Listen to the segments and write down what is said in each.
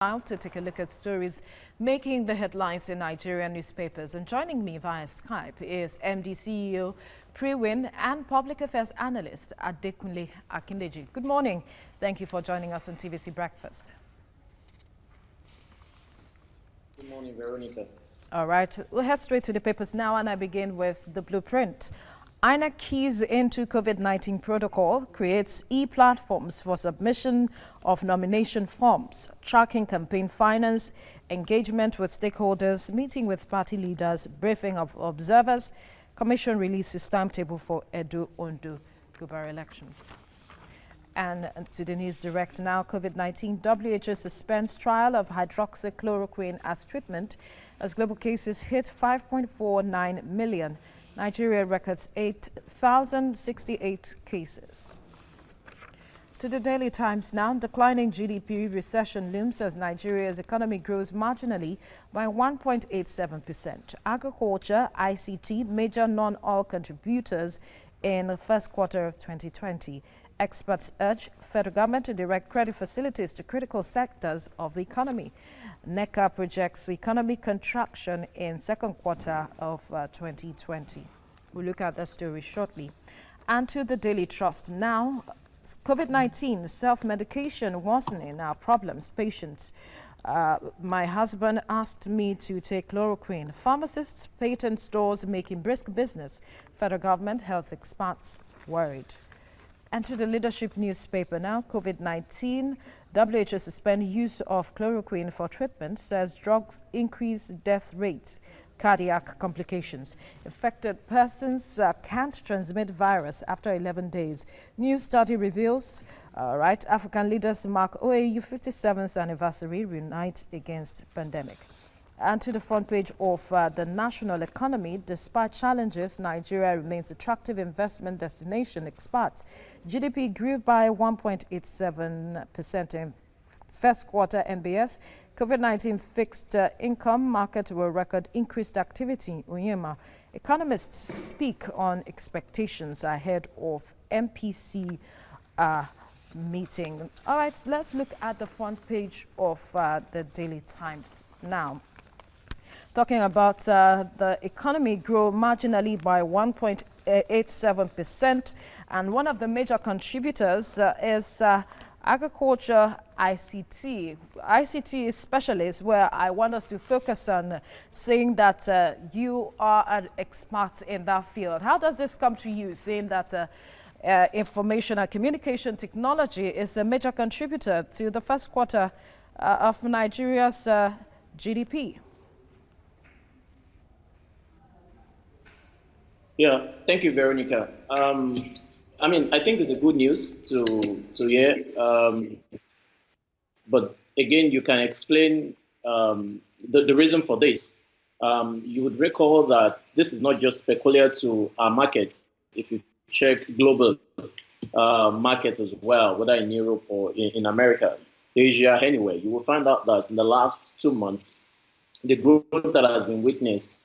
To take a look at stories making the headlines in Nigerian newspapers. And joining me via Skype is MD CEO Prewin and public affairs analyst Adekunle Akindeji. Good morning. Thank you for joining us on TVC Breakfast. Good morning, Veronica. All right, we'll head straight to the papers now, and I begin with the blueprint. INEC keys into COVID-19 protocol, creates e-platforms for submission of nomination forms, tracking campaign finance, engagement with stakeholders, meeting with party leaders, briefing of observers. Commission releases timetable for Edo-Ondo gubernatorial elections. And to the news direct now, COVID-19, WHO suspends trial of hydroxychloroquine as treatment as global cases hit 5.49 million. Nigeria records 8,068 cases. To the Daily Times now, declining GDP recession looms as Nigeria's economy grows marginally by 1.87%. Agriculture, ICT, major non-oil contributors in the first quarter of 2020. Experts urge federal government to direct credit facilities to critical sectors of the economy. NECA projects economic contraction in second quarter of 2020. We'll look at that story shortly. And to the Daily Trust now, COVID-19 self-medication worsening our problems. Patients. My husband asked me to take chloroquine. Pharmacists, patent stores making brisk business. Federal government health experts worried. And to the leadership newspaper now, COVID-19, WHO suspend use of chloroquine for treatment, says drugs increase death rates, cardiac complications. Infected persons can't transmit virus after 11 days. New study reveals, African leaders mark OAU 57th anniversary, unite against pandemic. And to the front page of the national economy, despite challenges, Nigeria remains attractive investment destination. Experts, GDP grew by 1.87% in first quarter NBS. COVID-19 fixed income market will record increased activity. Uyema. Economists speak on expectations ahead of MPC meeting. All right, let's look at the front page of the Daily Times now. Talking about the economy grew marginally by 1.87%, and one of the major contributors is agriculture ICT. ICT specialists, where I want us to focus on saying that you are an expert in that field. How does this come to you, saying that information and communication technology is a major contributor to the first quarter of Nigeria's GDP? Yeah, thank you, Veronica. I think it's a good news to hear. But again, you can explain the reason for this. You would recall that this is not just peculiar to our markets. If you check global markets as well, whether in Europe or in America, Asia, anywhere, you will find out that in the last 2 months, the growth that has been witnessed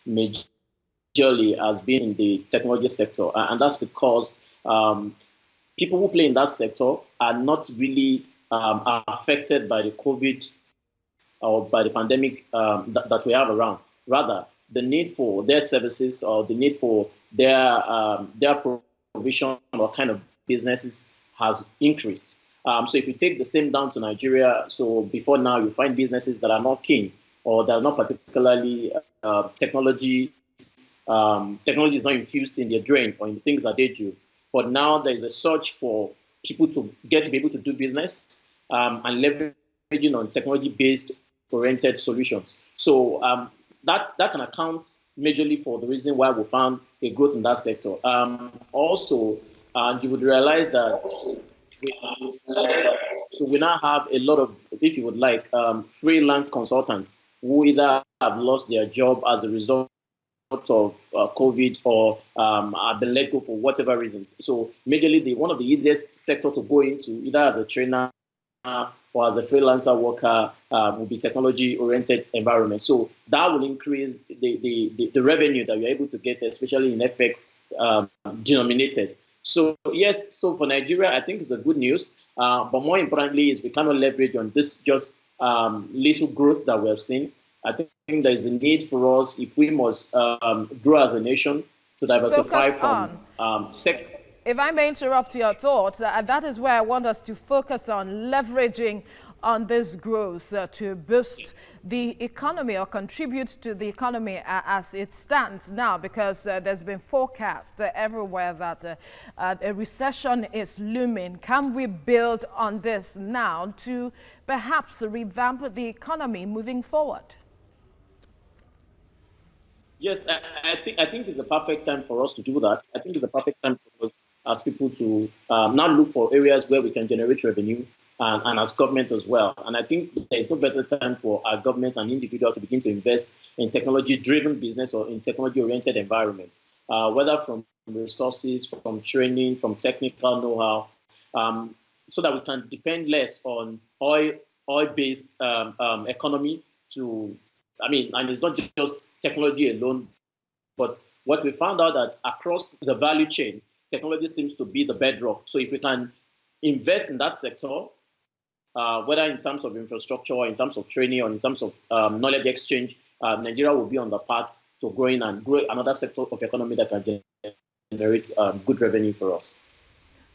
majorly has been in the technology sector. And that's because people who play in that sector are not really affected by the COVID or by the pandemic that we have around. Rather, the need for their services or the need for their provision or kind of businesses has increased. So if you take the same down to Nigeria, so before now you find businesses that are not keen or that are not particularly technology is not infused in their brain or in the things that they do. But now there is a search for people to be able to do business and leveraging on technology-based oriented solutions. So that can account majorly for the reason why we found a growth in that sector. Also, you would realize that we now have a lot of, if you would like, freelance consultants who either have lost their job as a result of COVID or have been let go for whatever reasons. So majorly, one of the easiest sector to go into, either as a trainer or as a freelancer worker, will be technology-oriented environment. So that will increase the revenue that you're able to get, especially in FX denominated. So yes, so for Nigeria, I think it's a good news. But more importantly, is we cannot leverage on this just little growth that we have seen. I think there is a need for us, if we must grow as a nation, to Focus diversify from on. sectors. If I may interrupt your thoughts, that is where I want us to focus on leveraging on this growth to boost the economy or contribute to the economy as it stands now, because there's been forecast everywhere that a recession is looming. Can we build on this now to perhaps revamp the economy moving forward? Yes, I think it's a perfect time for us to do that. I think it's a perfect time for us as people to now look for areas where we can generate revenue, and as government as well. And I think there is no better time for our government and individual to begin to invest in technology-driven business or in technology-oriented environment, whether from resources, from training, from technical know-how, so that we can depend less on oil-based economy to, I mean, and it's not just technology alone, but what we found out that across the value chain, technology seems to be the bedrock. So if we can invest in that sector, whether in terms of infrastructure or in terms of training or in terms of knowledge exchange, Nigeria will be on the path to growing and grow another sector of economy that can generate good revenue for us.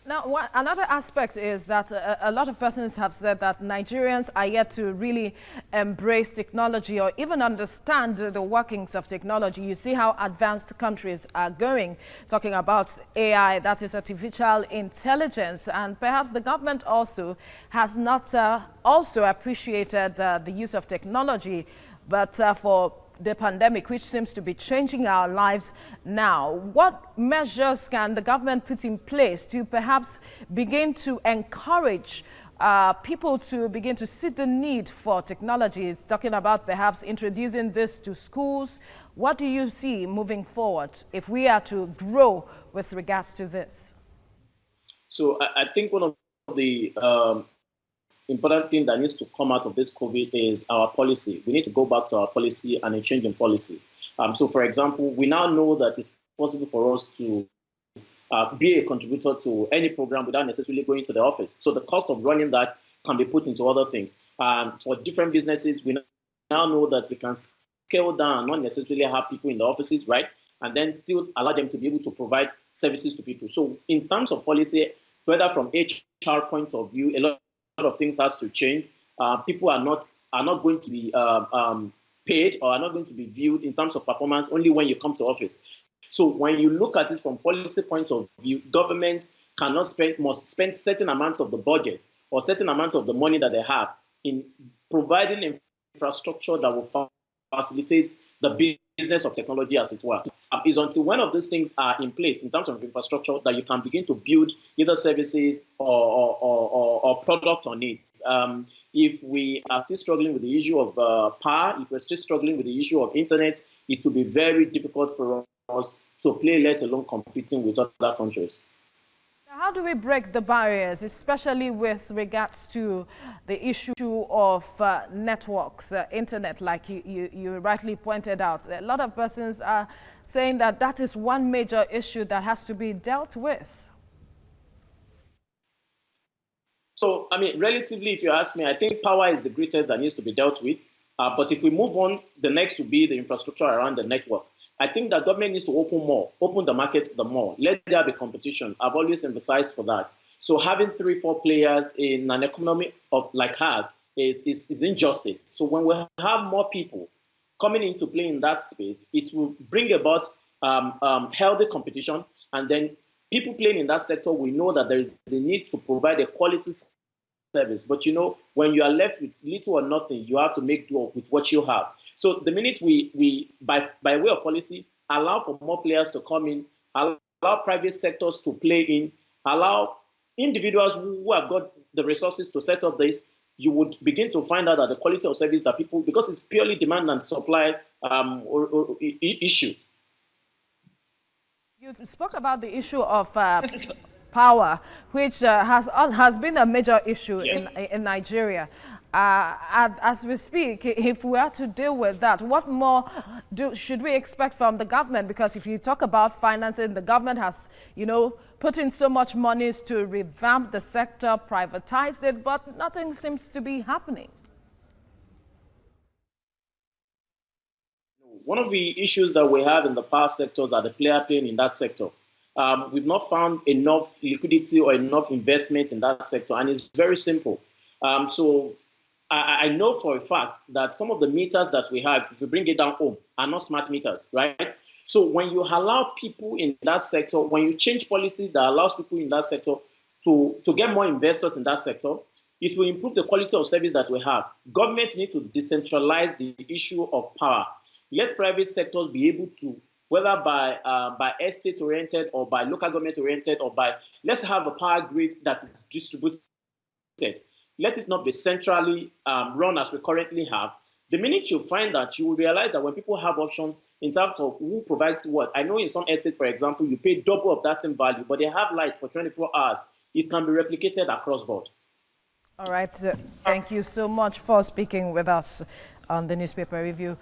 Now, another aspect is that a lot of persons have said that Nigerians are yet to really embrace technology or even understand the workings of technology. You see how advanced countries are going, talking about AI, that is artificial intelligence, and perhaps the government also has not also appreciated the use of technology, but for the pandemic, which seems to be changing our lives now. What measures can the government put in place to perhaps begin to encourage people to begin to see the need for technology? It's talking about perhaps introducing this to schools. What do you see moving forward if we are to grow with regards to this? So I think one of the important thing that needs to come out of this COVID is our policy. We need to go back to our policy and a change in policy. So, for example, we now know that it's possible for us to be a contributor to any program without necessarily going to the office. So the cost of running that can be put into other things. For different businesses, we now know that we can scale down, not necessarily have people in the offices, right? And then still allow them to be able to provide services to people. So in terms of policy, whether from HR point of view, a lot of things has to change. People are not going to be paid or are not going to be viewed in terms of performance only when you come to office. So when you look at it from policy point of view, government must spend certain amounts of the budget or certain amounts of the money that they have in providing infrastructure that will facilitate the business of technology, as it were. Is until one of those things are in place in terms of infrastructure that you can begin to build either services or product on it. If we are still struggling with the issue of power, if we're still struggling with the issue of internet, it will be very difficult for us to play, let alone competing with other countries. How do we break the barriers, especially with regards to the issue of networks, internet, like you rightly pointed out? A lot of persons are saying that that is one major issue that has to be dealt with. So, I mean, relatively, if you ask me, I think power is the greatest that needs to be dealt with. But if we move on, the next will be the infrastructure around the network. I think that government needs to open the market the more. Let there be competition. I've always emphasized for that. So having 3-4 players in an economy like ours is injustice. So when we have more people coming into play in that space, it will bring about healthy competition. And then people playing in that sector will know that there is a need to provide a quality service. But you know, when you are left with little or nothing, you have to make do with what you have. So the minute we by way of policy, allow for more players to come in, allow private sectors to play in, allow individuals who have got the resources to set up this, you would begin to find out that the quality of service that people, because it's purely demand and supply issue. You spoke about the issue of power, which has been a major issue in Nigeria. As we speak, if we are to deal with that, what more should we expect from the government? Because if you talk about financing, the government has, put in so much money to revamp the sector, privatized it, but nothing seems to be happening. one of the issues that we have in the power sectors are the player playing in that sector. We've not found enough liquidity or enough investment in that sector, and it's very simple. So I know for a fact that some of the meters that we have, if we bring it down home, are not smart meters, right? So when you allow people in that sector, when you change policy that allows people in that sector to get more investors in that sector, it will improve the quality of service that we have. Government need to decentralize the issue of power. Let private sectors be able to, whether by estate-oriented or by local government-oriented or by, let's have a power grid that is distributed. Let it not be centrally run as we currently have. The minute you find that, you will realize that when people have options in terms of who provides what. I know in some estates, for example, you pay double of that same value, but they have lights for 24 hours. It can be replicated across board. All right. Thank you so much for speaking with us on the newspaper review.